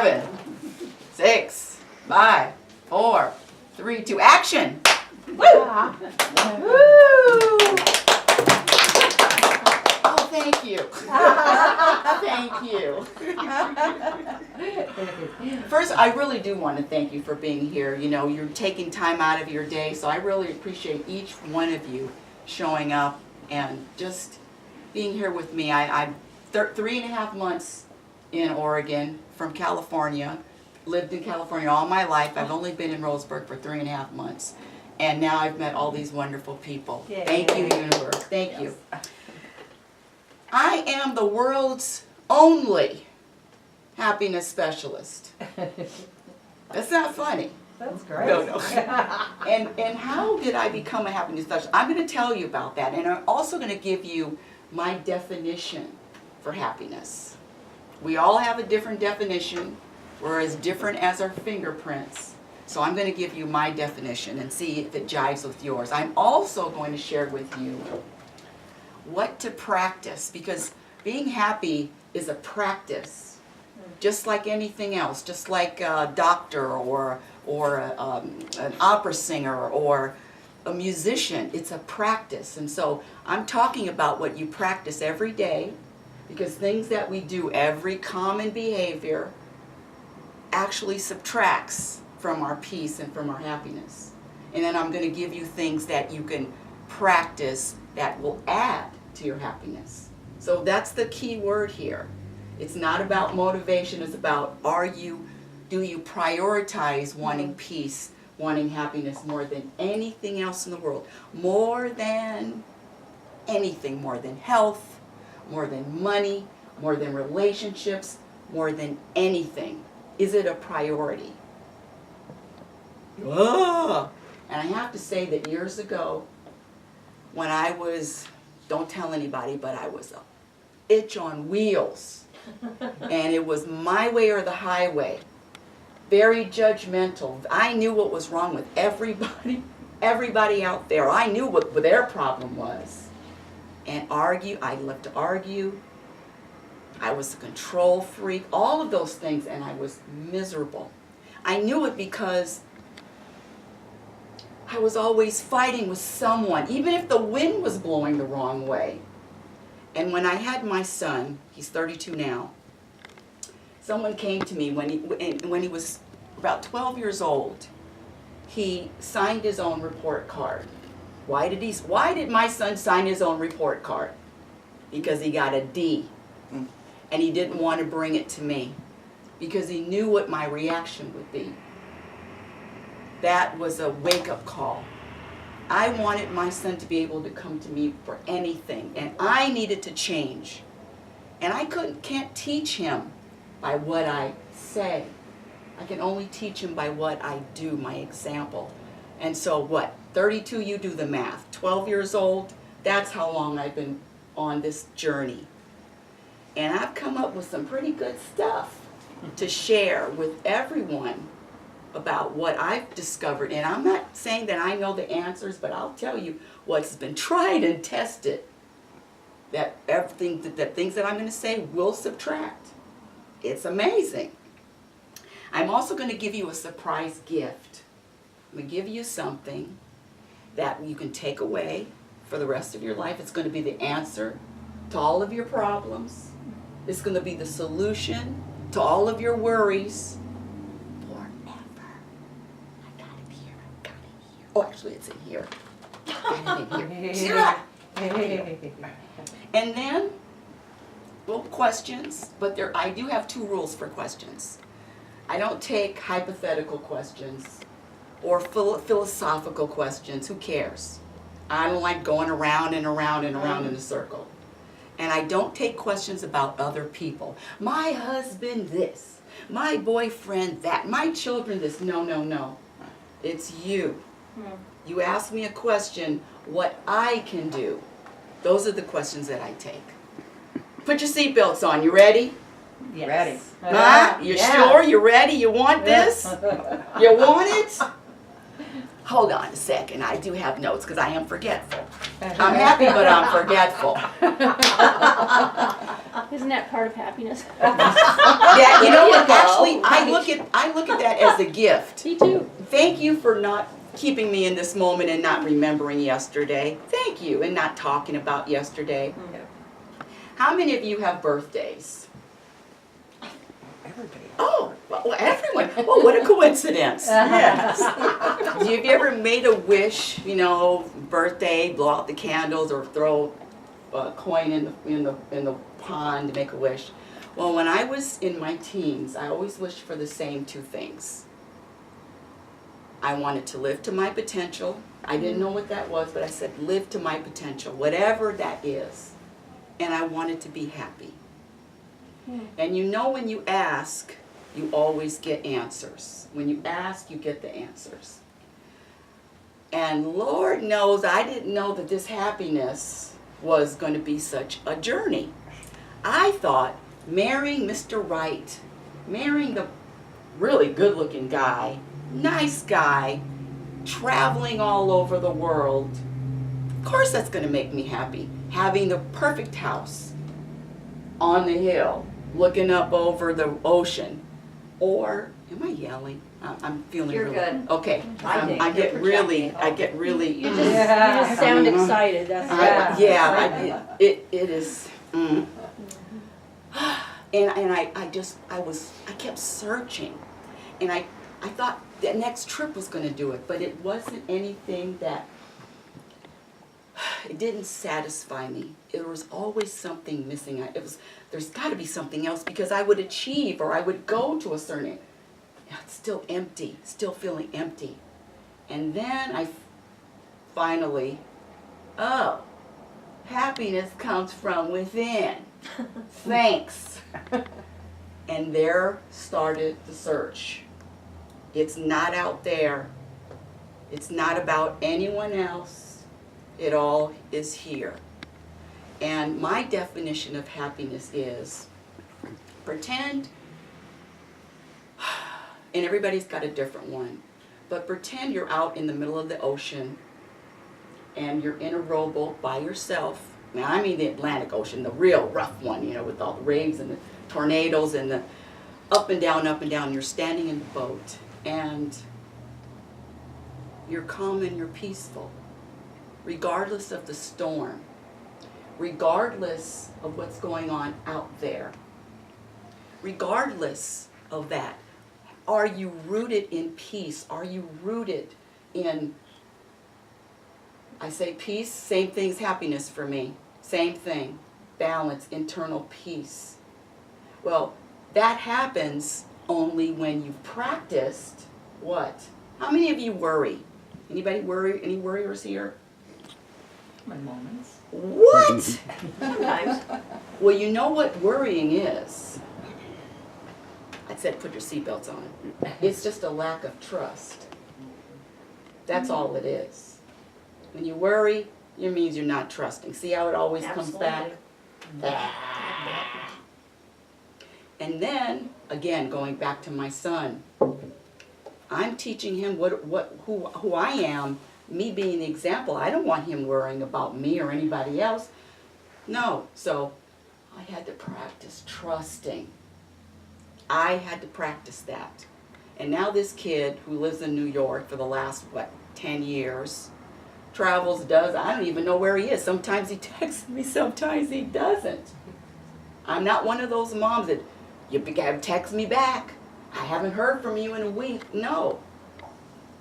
7, 6, 5, 4, 3, 2, action! Woo! Woo! Oh, thank you. Thank you. First, I really do want to thank you for being here. You know, you're taking time out of your day, so I really appreciate each one of you showing up and just being here with me. I'm 3.5 months in Oregon from California. Lived in California all my life. I've only been in Roseburg for 3.5 months. And now I've met all these wonderful people. Yay. Thank you, universe. Thank you. I am the world's only happiness specialist. That's not funny. That's great. No. And how did I become a happiness specialist? I'm going to tell you about that. And I'm also going to give you my definition for happiness. We all have a different definition. We're as different as our fingerprints. So I'm going to give you my definition and see if it jives with yours. I'm also going to share with you what to practice, because being happy is a practice, just like anything else, just like a doctor or an opera singer or a musician. It's a practice. And so I'm talking about what you practice every day, because things that we do, every common behavior, actually subtracts from our peace and from our happiness. And then I'm going to give you things that you can practice that will add to your happiness. So that's the key word here. It's not about motivation, it's about do you prioritize wanting peace, wanting happiness more than anything else in the world, more than anything, more than health, more than money, more than relationships, more than anything. Is it a priority? Ugh. And I have to say that years ago, when I was, don't tell anybody, but I was a itch on wheels. And it was my way or the highway. Very judgmental. I knew what was wrong with everybody out there. I knew what their problem was. And I loved to argue. I was a control freak, all of those things, and I was miserable. I knew it because I was always fighting with someone, even if the wind was blowing the wrong way. And when I had my son, he's 32 now, someone came to me when he was about 12 years old. He signed his own report card. Why did my son sign his own report card? Because he got a D. And he didn't want to bring it to me because he knew what my reaction would be. That was a wake-up call. I wanted my son to be able to come to me for anything, and I needed to change. And I can't teach him by what I say. I can only teach him by what I do, my example. And so what? 32, you do the math. 12 years old, that's how long I've been on this journey. And I've come up with some pretty good stuff to share with everyone about what I've discovered. And I'm not saying that I know the answers, but I'll tell you what's been tried and tested. That things that I'm going to say will subtract. It's amazing. I'm also going to give you a surprise gift. I'm going to give you something that you can take away for the rest of your life. It's going to be the answer to all of your problems. It's going to be the solution to all of your worries forever. I got it here. I got it here. Oh, actually, it's in here. I got it in here. And then, well, questions. But I do have 2 rules for questions. I don't take hypothetical questions or philosophical questions. Who cares? I don't like going around and around and around in a circle. And I don't take questions about other people. My husband this, my boyfriend that, my children this. No, no, no. It's you. You ask me a question, what I can do. Those are the questions that I take. Put your seatbelts on. You ready? Yes. Ready. Huh? You sure? You ready? You want this? You want it? Hold on a second. I do have notes because I am forgetful. I'm happy, but I'm forgetful. Isn't that part of happiness? Yeah, you know what? Actually, I look at that as a gift. Me too. Thank you for not keeping me in this moment and not remembering yesterday. Thank you, and not talking about yesterday. Yeah. How many of you have birthdays? Everybody. Oh, well, everyone. Well, what a coincidence. Yes. Have you ever made a wish, you know, birthday, blow out the candles, or throw a coin in the pond to make a wish? Well, when I was in my teens, I always wished for the same two things. I wanted to live to my potential. I didn't know what that was, but I said live to my potential, whatever that is. And I wanted to be happy. And you know, when you ask, you always get answers. When you ask, you get the answers. And Lord knows I didn't know that this happiness was going to be such a journey. I thought marrying Mr. Right, marrying the really good-looking guy, nice guy, traveling all over the world, of course that's going to make me happy. Having the perfect house on the hill, looking up over the ocean. Or, am I yelling? I'm feeling You're really good. Okay. I think I get you're really, projecting. You just Yeah. sound excited. That's it is. And I kept searching, and I thought the next trip was going to do it, but it wasn't anything that. It didn't satisfy me. There was always something missing. There's got to be something else, because I would achieve or I would go to a certain. It's still empty, still feeling empty. And then I finally, oh, happiness comes from within. Thanks. And there started the search. It's not out there. It's not about anyone else. It all is here. And my definition of happiness is pretend, and everybody's got a different one, but pretend you're out in the middle of the ocean and you're in a rowboat by yourself. Now, I mean the Atlantic Ocean, the real rough one, you know, with all the waves and the tornadoes and the up and down, up and down. You're standing in the boat and you're calm and you're peaceful, regardless of the storm, regardless of what's going on out there. Regardless of that, are you rooted in peace? Are you rooted in, I say peace, same thing as happiness for me. Same thing, balance, internal peace. Well, that happens only when you've practiced what? How many of you worry? Anybody worry? Any worriers here? My moments. What? sometimes. Well, you know what worrying is. I said put your seatbelts on. It's just a lack of trust. That's all it is. When you worry, it means you're not trusting. See how it always comes back? And then, again, going back to my son, I'm teaching him who I am, me being the example. I don't want him worrying about me or anybody else. No, so I had to practice trusting. I had to practice that. And now this kid who lives in New York for the last, 10 years, travels, I don't even know where he is. Sometimes he texts me, sometimes he doesn't. I'm not one of those moms that, you gotta text me back. I haven't heard from you in a week. No,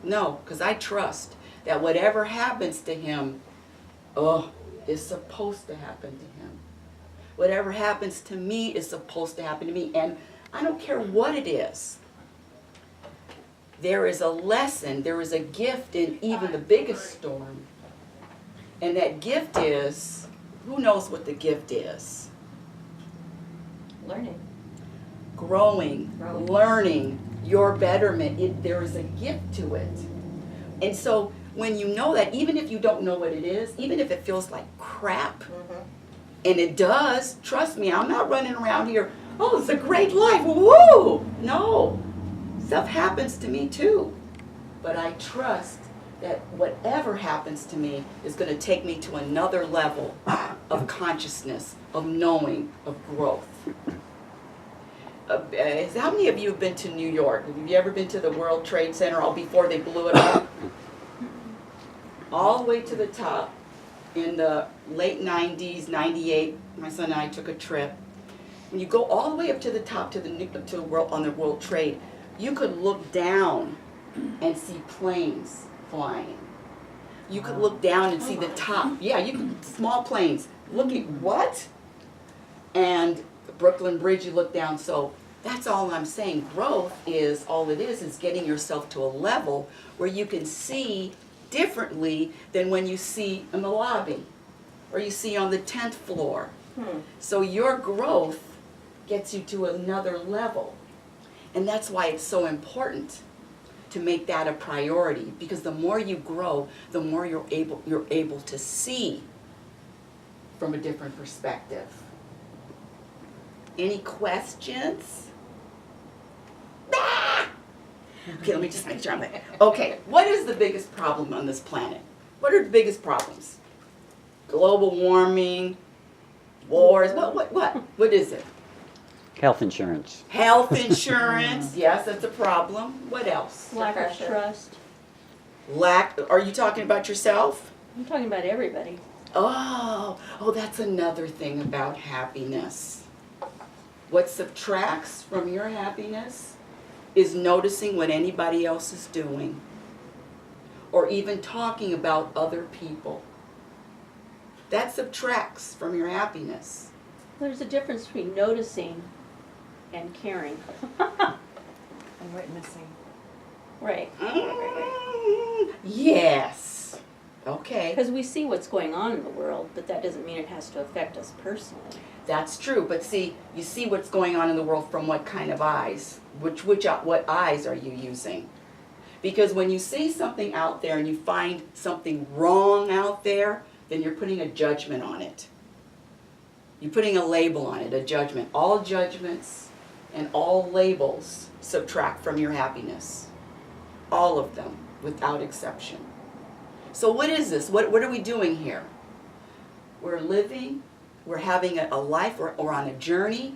because I trust that whatever happens to him, is supposed to happen to him. Whatever happens to me is supposed to happen to me. And I don't care what it is. There is a lesson, there is a gift in even the biggest storm. And that gift is, who knows what the gift is? Learning. Growing, learning, your betterment. There is a gift to it. And so when you know that, even if you don't know what it is, even if it feels like crap, and it does, trust me, I'm not running around here, oh, it's a great life, woo! No, stuff happens to me too. But I trust that whatever happens to me is going to take me to another level of consciousness, of knowing, of growth. how many of you have been to New York? Have you ever been to the World Trade Center all before they blew it up? All the way to the top in the late 90s, 98, my son and I took a trip. When you go all the way up to the top to the world on the World Trade, you could look down and see planes flying. You could look down and see the top. Yeah, you could, small planes. Looking, what? And the Brooklyn Bridge, you look down. So that's all I'm saying. Growth is, all it is getting yourself to a level where you can see differently than when you see in the lobby or you see on the 10th floor. So your growth gets you to another level. And that's why it's so important to make that a priority, because the more you grow, the more you're able to see from a different perspective. Any questions? Ah! Okay, let me just make sure I'm there. Okay, what is the biggest problem on this planet? What are the biggest problems? Global warming, wars, what is it? Health insurance. Health insurance, yes, that's a problem. What else? Lack of Pressure. trust. Are you talking about yourself? I'm talking about everybody. Oh, that's another thing about happiness. What subtracts from your happiness is noticing what anybody else is doing, or even talking about other people. That subtracts from your happiness. There's a difference between noticing and caring. And witnessing. Right. Yes. Okay. Because we see what's going on in the world, but that doesn't mean it has to affect us personally. That's true, but see, you see what's going on in the world from what kind of eyes? What eyes are you using? Because when you see something out there and you find something wrong out there, then you're putting a judgment on it. You're putting a label on it, a judgment. All judgments and all labels subtract from your happiness. All of them, without exception. So what is this? What are we doing here? We're living, we're having a life, or on a journey,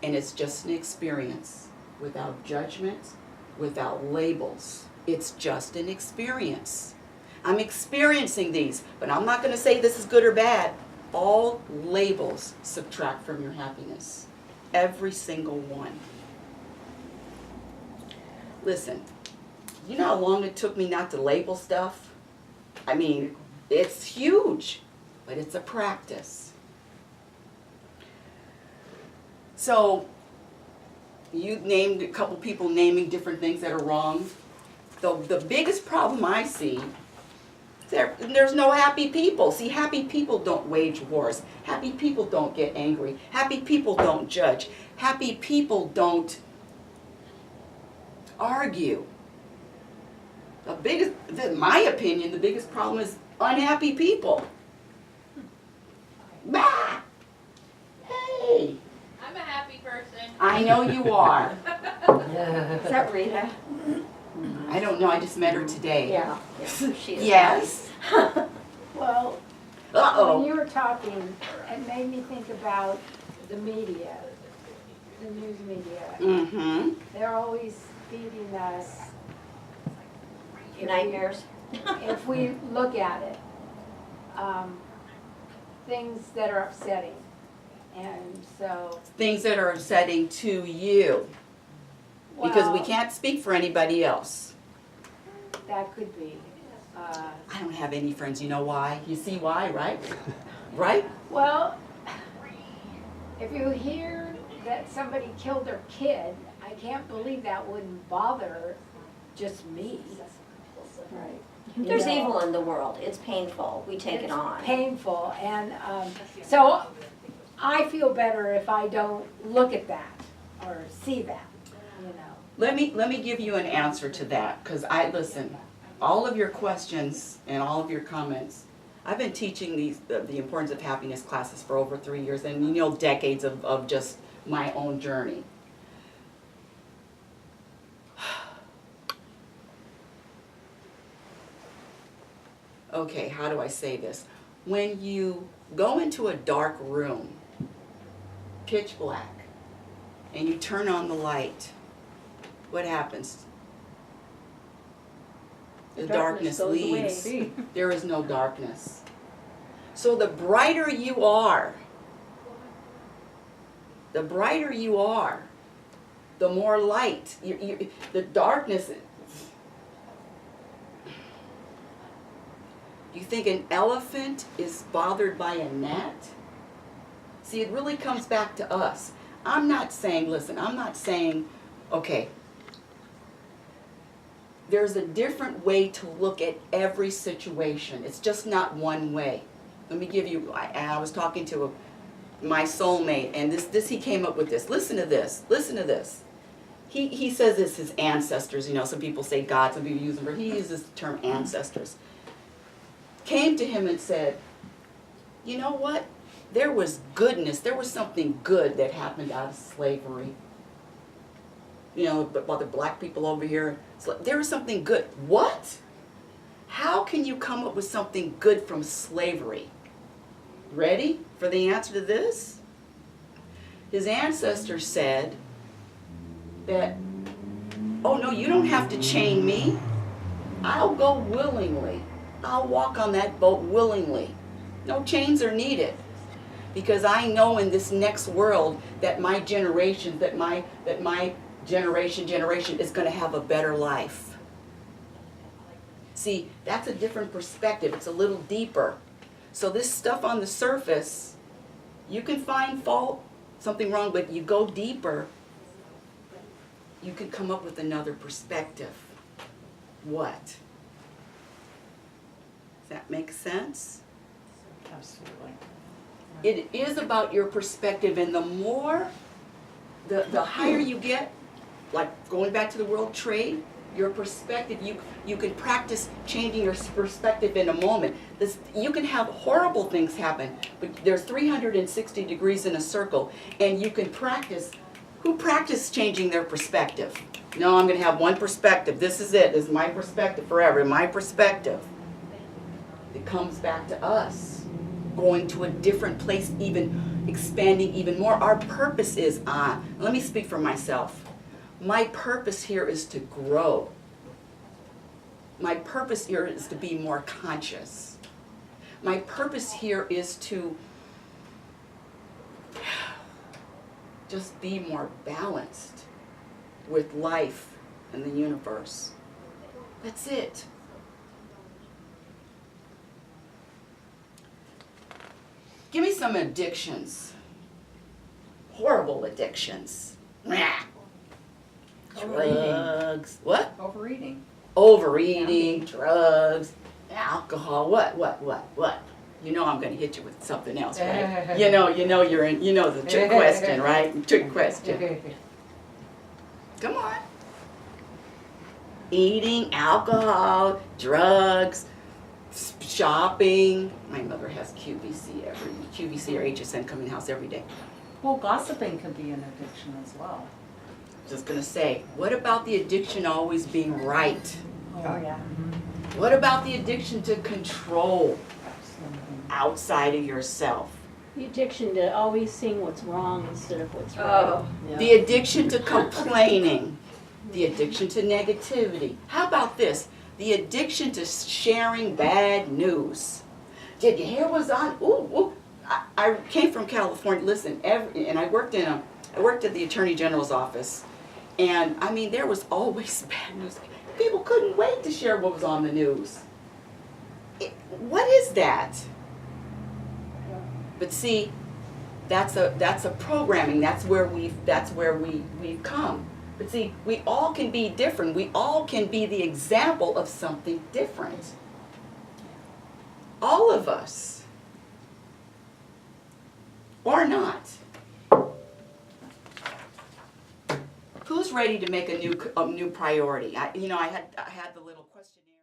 and it's just an experience without judgment, without labels. It's just an experience. I'm experiencing these, but I'm not going to say this is good or bad. All labels subtract from your happiness. Every single one. Listen, you know how long it took me not to label stuff? I mean, it's huge, but it's a practice. So, you named a couple people naming different things that are wrong. The biggest problem I see, there's no happy people. See, happy people don't wage wars. Happy people don't get angry. Happy people don't judge. Happy people don't argue. In my opinion, the biggest problem is unhappy people. Bah! Hey! I'm a happy person. I know you are. Is that Rita? I don't know, I just met her today. Yeah. She is. Yes. Well, Uh-oh. when you were talking, it made me think about the media, the news media. Mm-hmm. They're always feeding us Nightmares. if we look at it, things that are upsetting. And so, Things that are upsetting to you. Because we well, can't speak for anybody else. that could be. I don't have any friends, you know why? You see why, right? Right? Well, if you hear that somebody killed their kid, I can't believe that wouldn't bother just me. Right. There's You know, evil in the world. It's painful. We take it it's on. painful, and so I feel better if I don't look at that or see that, you know. Let me give you an answer to that, because listen, all of your questions and all of your comments, I've been teaching the importance of happiness classes for over 3 years, and decades of just my own journey. Okay, how do I say this? When you go into a dark room, pitch black, and you turn on the light, what happens? The darkness goes leaves. away. There is no darkness. So the brighter you are, the more light. The darkness. You think an elephant is bothered by a gnat? See, it really comes back to us. I'm not saying, okay, there's a different way to look at every situation. It's just not one way. Let me give you, I was talking to my soulmate, and he came up with this. Listen to this. He says it's his ancestors, some people say God, some people use them, he uses the term ancestors. Came to him and said, you know what? There was goodness, there was something good that happened out of slavery. But while the black people over here, there was something good. What? How can you come up with something good from slavery? Ready for the answer to this? His ancestors said that, oh no, you don't have to chain me. I'll go willingly. I'll walk on that boat willingly. No chains are needed. Because I know in this next world that my generation is going to have a better life. See, that's a different perspective. It's a little deeper. So this stuff on the surface, you can find fault, something wrong, but you go deeper, you can come up with another perspective. What? Does that make sense? Absolutely. It is about your perspective, and the more, the higher you get, like going back to the world trade, your perspective, you can practice changing your perspective in a moment. You can have horrible things happen, but there's 360 degrees in a circle, and you can practice. Who practiced changing their perspective? No, I'm going to have one perspective. This is it. This is my perspective forever. My perspective. It comes back to us. Going to a different place, even expanding even more. Our purpose is let me speak for myself. My purpose here is to grow. My purpose here is to be more conscious. My purpose here is to just be more balanced with life and the universe. That's it. Give me some addictions. Horrible addictions. Drugs. What? Overeating. Overeating, drugs, alcohol. What? You know I'm going to hit you with something else, right? you know the trick question, right? Trick question. Come on. Eating, alcohol, drugs, shopping. My mother has QVC or HSN come in the house every day. Well, gossiping can be an addiction as well. Just gonna say, what about the addiction always being right? Oh, yeah. What about the addiction to control Absolutely. outside of yourself? The addiction to always seeing what's wrong instead of what's right. The addiction to complaining. The addiction to negativity. How about this? The addiction to sharing bad news. Did you hear what's on? Ooh. I came from California. Listen, and I worked at the Attorney General's office, and I mean there was always bad news. People couldn't wait to share what was on the news. What is that? But see, that's a programming. That's where we've come. But see, we all can be different. We all can be the example of something different. All of us. Or not. Who's ready to make a new priority? I had the little questionnaire.